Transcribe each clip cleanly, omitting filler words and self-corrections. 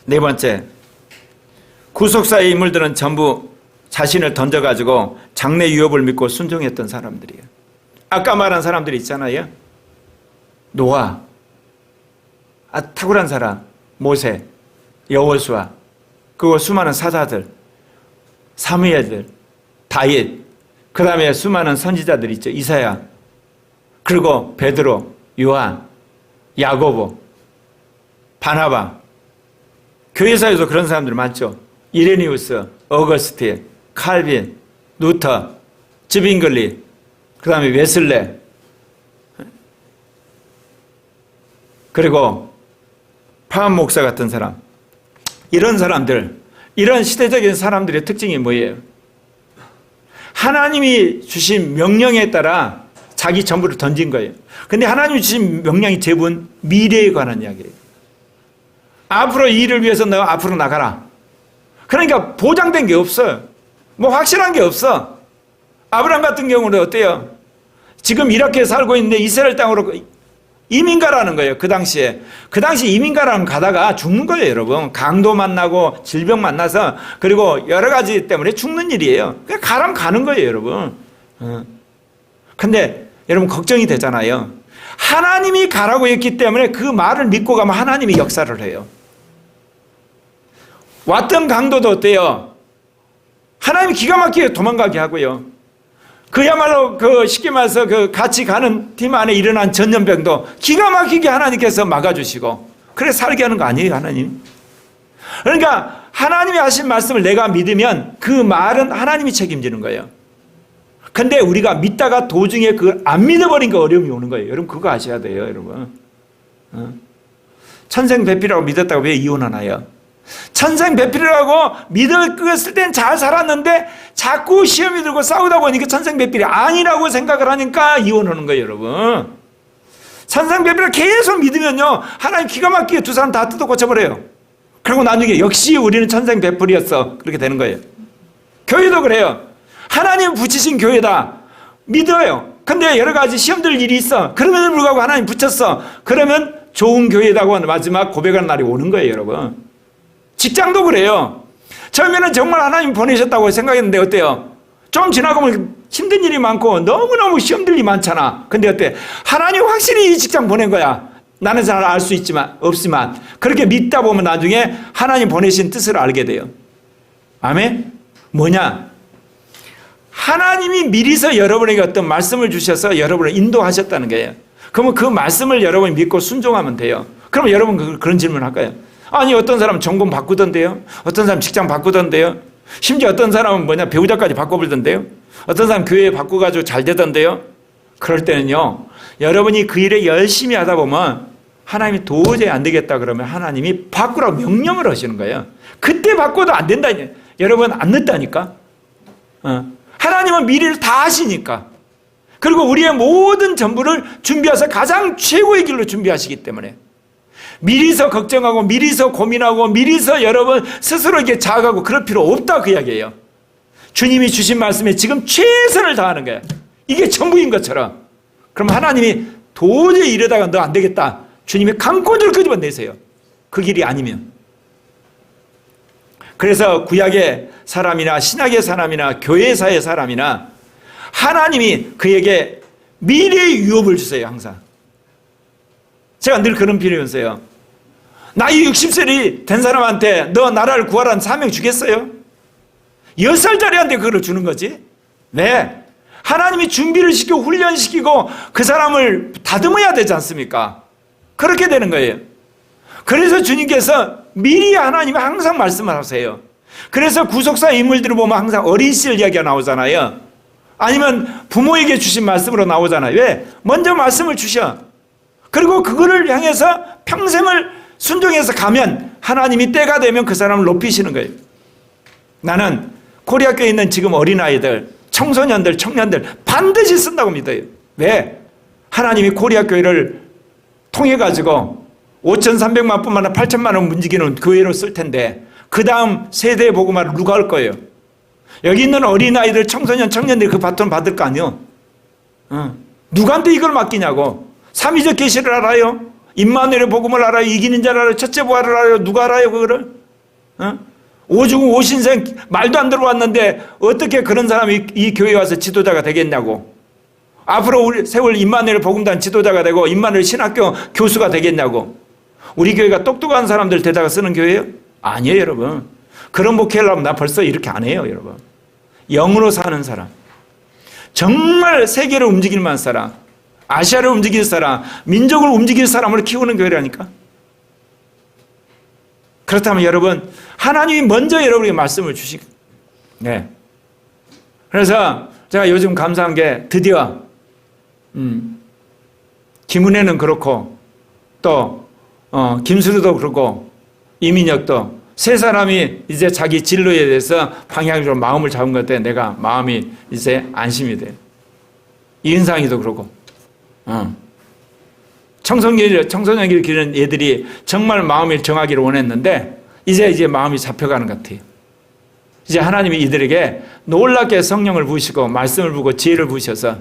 네 번째, 구속사의 인물들은 전부 자신을 던져가지고 장래 유업을 믿고 순종했던 사람들이에요. 아까 말한 사람들이 있잖아요. 노아, 탁월한 사람, 모세, 여호수아, 그리고 수많은 사자들, 사무엘들, 다윗, 그 다음에 수많은 선지자들 있죠. 이사야, 그리고 베드로, 요한, 야고보, 바나바. 교회사에도 그런 사람들 많죠. 이레니우스, 어거스틴, 칼빈, 루터, 즈빙글리, 그 다음에 웨슬레, 그리고 파암 목사 같은 사람. 이런 사람들, 이런 시대적인 사람들의 특징이 뭐예요? 하나님이 주신 명령에 따라 자기 전부를 던진 거예요. 근데 하나님이 주신 명령이 대부분 미래에 관한 이야기예요. 앞으로 이 일을 위해서 너 앞으로 나가라. 그러니까 보장된 게 없어요. 뭐 확실한 게 없어. 아브라함 같은 경우는 어때요? 지금 이렇게 살고 있는데 이스라엘 땅으로 이민 가라는 거예요. 그 당시에. 그 당시 이민 가라면 가다가 죽는 거예요, 여러분. 강도 만나고 질병 만나서 그리고 여러 가지 때문에 죽는 일이에요. 그냥 가라면 가는 거예요, 여러분. 근데 여러분 걱정이 되잖아요. 하나님이 가라고 했기 때문에 그 말을 믿고 가면 하나님이 역사를 해요. 왔던 강도도 어때요? 하나님이 기가 막히게 도망가게 하고요. 그야말로 쉽게 말해서 같이 가는 팀 안에 일어난 전염병도 기가 막히게 하나님께서 막아주시고, 그래 살게 하는 거 아니에요, 하나님? 그러니까 하나님이 하신 말씀을 내가 믿으면 그 말은 하나님이 책임지는 거예요. 근데 우리가 믿다가 도중에 그걸 안 믿어버린 거 어려움이 오는 거예요. 여러분 그거 아셔야 돼요, 여러분. 천생배필이라고 믿었다고 왜 이혼하나요? 천생배필이라고 믿었을 땐 잘 살았는데 자꾸 시험이 들고 싸우다 보니까 천생배필이 아니라고 생각을 하니까 이혼하는 거예요, 여러분. 천생배필을 계속 믿으면요, 하나님 기가 막히게 두 사람 다 뜯어 고쳐버려요. 그리고 나중에 역시 우리는 천생배필이었어, 그렇게 되는 거예요. 교회도 그래요. 하나님 붙이신 교회다 믿어요. 근데 여러 가지 시험 들 일이 있어. 그럼에도 불구하고 하나님 붙였어. 그러면 좋은 교회다고 마지막 고백하는 날이 오는 거예요, 여러분. 직장도 그래요. 처음에는 정말 하나님 보내셨다고 생각했는데 어때요? 좀 지나고 보면 힘든 일이 많고 너무너무 시험들 일이 많잖아. 근데 어때? 하나님 확실히 이 직장 보낸 거야. 나는 잘 알 수 없지만 그렇게 믿다 보면 나중에 하나님 보내신 뜻을 알게 돼요. 아멘? 뭐냐? 하나님이 미리서 여러분에게 어떤 말씀을 주셔서 여러분을 인도하셨다는 거예요. 그러면 그 말씀을 여러분이 믿고 순종하면 돼요. 그러면 여러분 그런 질문 할까요? 아니 어떤 사람은 전공 바꾸던데요. 어떤 사람 직장 바꾸던데요. 심지어 어떤 사람은 배우자까지 바꿔버리던데요. 어떤 사람 교회 바꾸가지고 잘 되던데요. 그럴 때는요, 여러분이 그 일에 열심히 하다 보면 하나님이 도저히 안 되겠다 그러면 하나님이 바꾸라고 명령을 하시는 거예요. 그때 바꿔도 안 된다. 여러분 안 늦다니까. 하나님은 미래를 다 아시니까. 그리고 우리의 모든 전부를 준비해서 가장 최고의 길로 준비하시기 때문에 미리서 걱정하고 미리서 고민하고 미리서 여러분 스스로 이렇게 자각하고 그럴 필요 없다, 그 이야기예요. 주님이 주신 말씀에 지금 최선을 다하는 거예요. 이게 전부인 것처럼. 그럼 하나님이 도저히 이러다가 너 안 되겠다, 주님이 강권을 끄집어내세요. 그 길이 아니면. 그래서 구약의 사람이나 신약의 사람이나 교회사의 사람이나 하나님이 그에게 미래의 유업을 주세요, 항상. 제가 늘 그런 비유였어요. 나이 60살이 된 사람한테 너 나라를 구하라는 사명 주겠어요? 10살짜리한테 그걸 주는 거지. 왜? 하나님이 준비를 시키고 훈련시키고 그 사람을 다듬어야 되지 않습니까? 그렇게 되는 거예요. 그래서 주님께서 미리 하나님이 항상 말씀을 하세요. 그래서 구속사 인물들을 보면 항상 어린 시절 이야기가 나오잖아요. 아니면 부모에게 주신 말씀으로 나오잖아요. 왜? 먼저 말씀을 주셔. 그리고 그거를 향해서 평생을 순종해서 가면 하나님이 때가 되면 그 사람을 높이시는 거예요. 나는 코리아교회에 있는 지금 어린아이들, 청소년들, 청년들 반드시 쓴다고 믿어요. 왜? 하나님이 코리아교회를 통해가지고 5,300만 뿐만 아니라 8천만 원 움직이는 교회로 쓸 텐데 그 다음 세대의 복음화를 누가 할 거예요? 여기 있는 어린아이들, 청소년, 청년들이 그 바톤 받을 거 아니에요? 누구한테 이걸 맡기냐고. 삼위적 계시를 알아요? 임마누엘의 복음을 알아요? 이기는 자를 알아요? 첫째 부활을 알아요? 누가 알아요 그거를? 오죽 오신생 말도 안 들어왔는데 어떻게 그런 사람이 이 교회에 와서 지도자가 되겠냐고. 앞으로 우리 세월 임마누엘 복음단 지도자가 되고 임마누엘 신학교 교수가 되겠냐고. 우리 교회가 똑똑한 사람들 데다가 쓰는 교회예요? 아니에요 여러분. 그런 목회를 하면 나 벌써 이렇게 안 해요 여러분. 영으로 사는 사람, 정말 세계를 움직일 만한 사람, 아시아를 움직일 사람, 민족을 움직일 사람을 키우는 교회라니까. 그렇다면 여러분, 하나님이 먼저 여러분에게 말씀을 주시고, 네. 그래서 제가 요즘 감사한 게 드디어 김은혜는 그렇고 또 김수루도 그렇고 이민혁도 세 사람이 이제 자기 진로에 대해서 방향적으로 마음을 잡은 것 때문에 내가 마음이 이제 안심이 돼요. 이은상이도 그러고 청소년기를 기르는 애들이 정말 마음을 정하기를 원했는데 이제 마음이 잡혀가는 것 같아요. 이제 하나님이 이들에게 놀랍게 성령을 부으시고 말씀을 부고 지혜를 부으셔서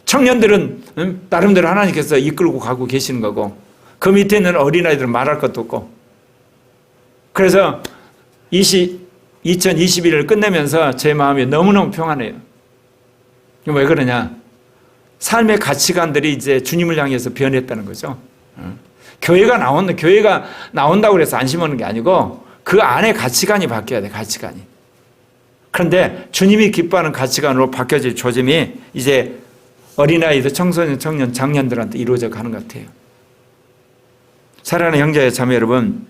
청년들은 나름대로 하나님께서 이끌고 가고 계시는 거고 그 밑에 있는 어린아이들은 말할 것도 없고 그래서 2021을 끝내면서 제 마음이 너무너무 평안해요. 왜 그러냐? 삶의 가치관들이 이제 주님을 향해서 변했다는 거죠. 교회가 나온다고 해서 안심하는 게 아니고 그 안에 가치관이 바뀌어야 돼, 가치관이. 그런데 주님이 기뻐하는 가치관으로 바뀌어질 조짐이 이제 어린아이들, 청소년, 청년, 장년들한테 이루어져 가는 것 같아요. 사랑하는 형제 자매 여러분,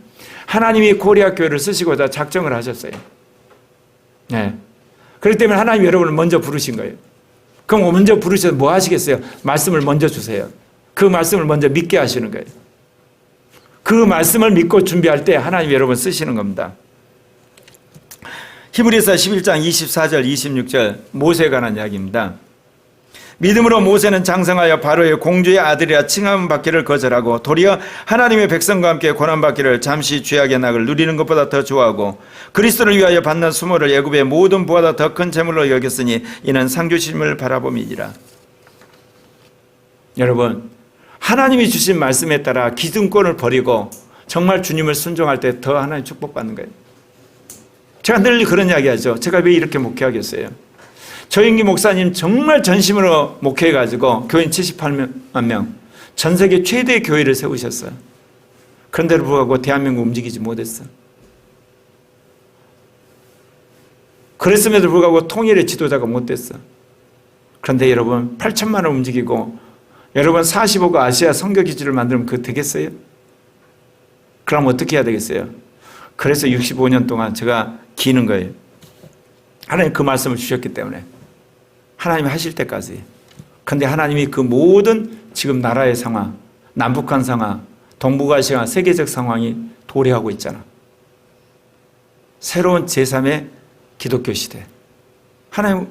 하나님이 고리아 교회를 쓰시고자 작정을 하셨어요. 네. 그렇기 때문에 하나님이 여러분을 먼저 부르신 거예요. 그럼 먼저 부르셔서 뭐 하시겠어요? 말씀을 먼저 주세요. 그 말씀을 먼저 믿게 하시는 거예요. 그 말씀을 믿고 준비할 때 하나님이 여러분 쓰시는 겁니다. 히브리서 11장 24절 26절 모세에 관한 이야기입니다. 믿음으로 모세는 장성하여 바로의 공주의 아들이라 칭함 받기를 거절하고 도리어 하나님의 백성과 함께 고난받기를 잠시 죄악의 낙을 누리는 것보다 더 좋아하고 그리스도를 위하여 받는 수모를 애굽의 모든 부보다 더 큰 재물로 여겼으니 이는 상주심을 바라봄이니라. 여러분, 하나님이 주신 말씀에 따라 기득권을 버리고 정말 주님을 순종할 때 더 하나님 축복받는 거예요. 제가 늘 그런 이야기하죠. 제가 왜 이렇게 목회하겠어요? 조영기 목사님 정말 전심으로 목회해가지고 교인 78만 명, 전 세계 최대의 교회를 세우셨어요. 그런데도 불구하고 대한민국 움직이지 못했어. 그랬음에도 불구하고 통일의 지도자가 못 됐어. 그런데 여러분 8천만 원 움직이고 여러분 45가 아시아 선교기지를 만들면 그거 되겠어요? 그럼 어떻게 해야 되겠어요? 그래서 65년 동안 제가 기는 거예요. 하나님 그 말씀을 주셨기 때문에 하나님이 하실 때까지. 그런데 하나님이 그 모든 지금 나라의 상황, 남북한 상황, 동북아시아 세계적 상황이 도래하고 있잖아. 새로운 제3의 기독교 시대. 하나님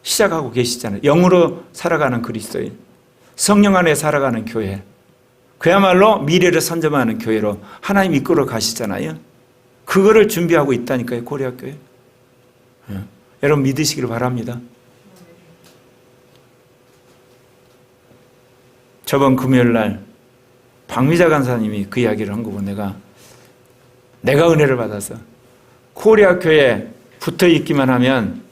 시작하고 계시잖아요. 영으로 살아가는 그리스도인, 성령 안에 살아가는 교회, 그야말로 미래를 선점하는 교회로 하나님 이끌어 가시잖아요. 그거를 준비하고 있다니까요. 고리아 교회. 여러분 믿으시길 바랍니다. 저번 금요일 날 박미자 간사님이 그 이야기를 한 거 보고 내가 은혜를 받아서 코리아 교회에 붙어 있기만 하면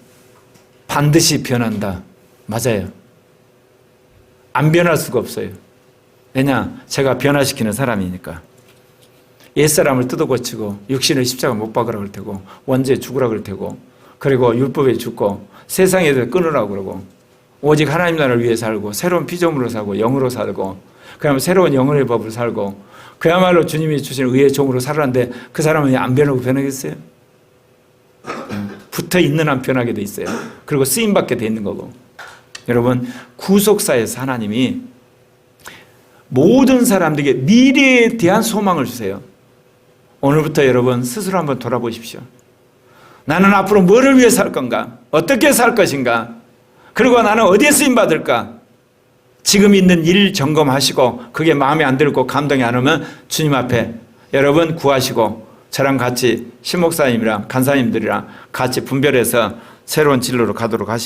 반드시 변한다. 맞아요. 안 변할 수가 없어요. 왜냐? 제가 변화시키는 사람이니까. 옛사람을 뜯어고치고 육신의 십자가 못 박으라 그럴 테고 원죄에 죽으라 그럴 테고 그리고 율법에 죽고 세상에 대해 끊으라고 그러고 오직 하나님 나라를 위해 살고 새로운 피조물로 살고 영으로 살고 그다음에 새로운 영혼의 법을 살고 그야말로 주님이 주신 의의 종으로 살았는데 그 사람은 안 변하고 변하겠어요? 붙어 있는 한 변하게 돼 있어요. 그리고 쓰임받게 돼 있는 거고. 여러분 구속사에서 하나님이 모든 사람들에게 미래에 대한 소망을 주세요. 오늘부터 여러분 스스로 한번 돌아보십시오. 나는 앞으로 뭐를 위해 살 건가? 어떻게 살 것인가? 그리고 나는 어디에 쓰임받을까? 지금 있는 일 점검하시고 그게 마음에 안 들고 감동이 안 오면 주님 앞에 여러분 구하시고 저랑 같이 신목사님이랑 간사님들이랑 같이 분별해서 새로운 진로로 가도록 하십시오.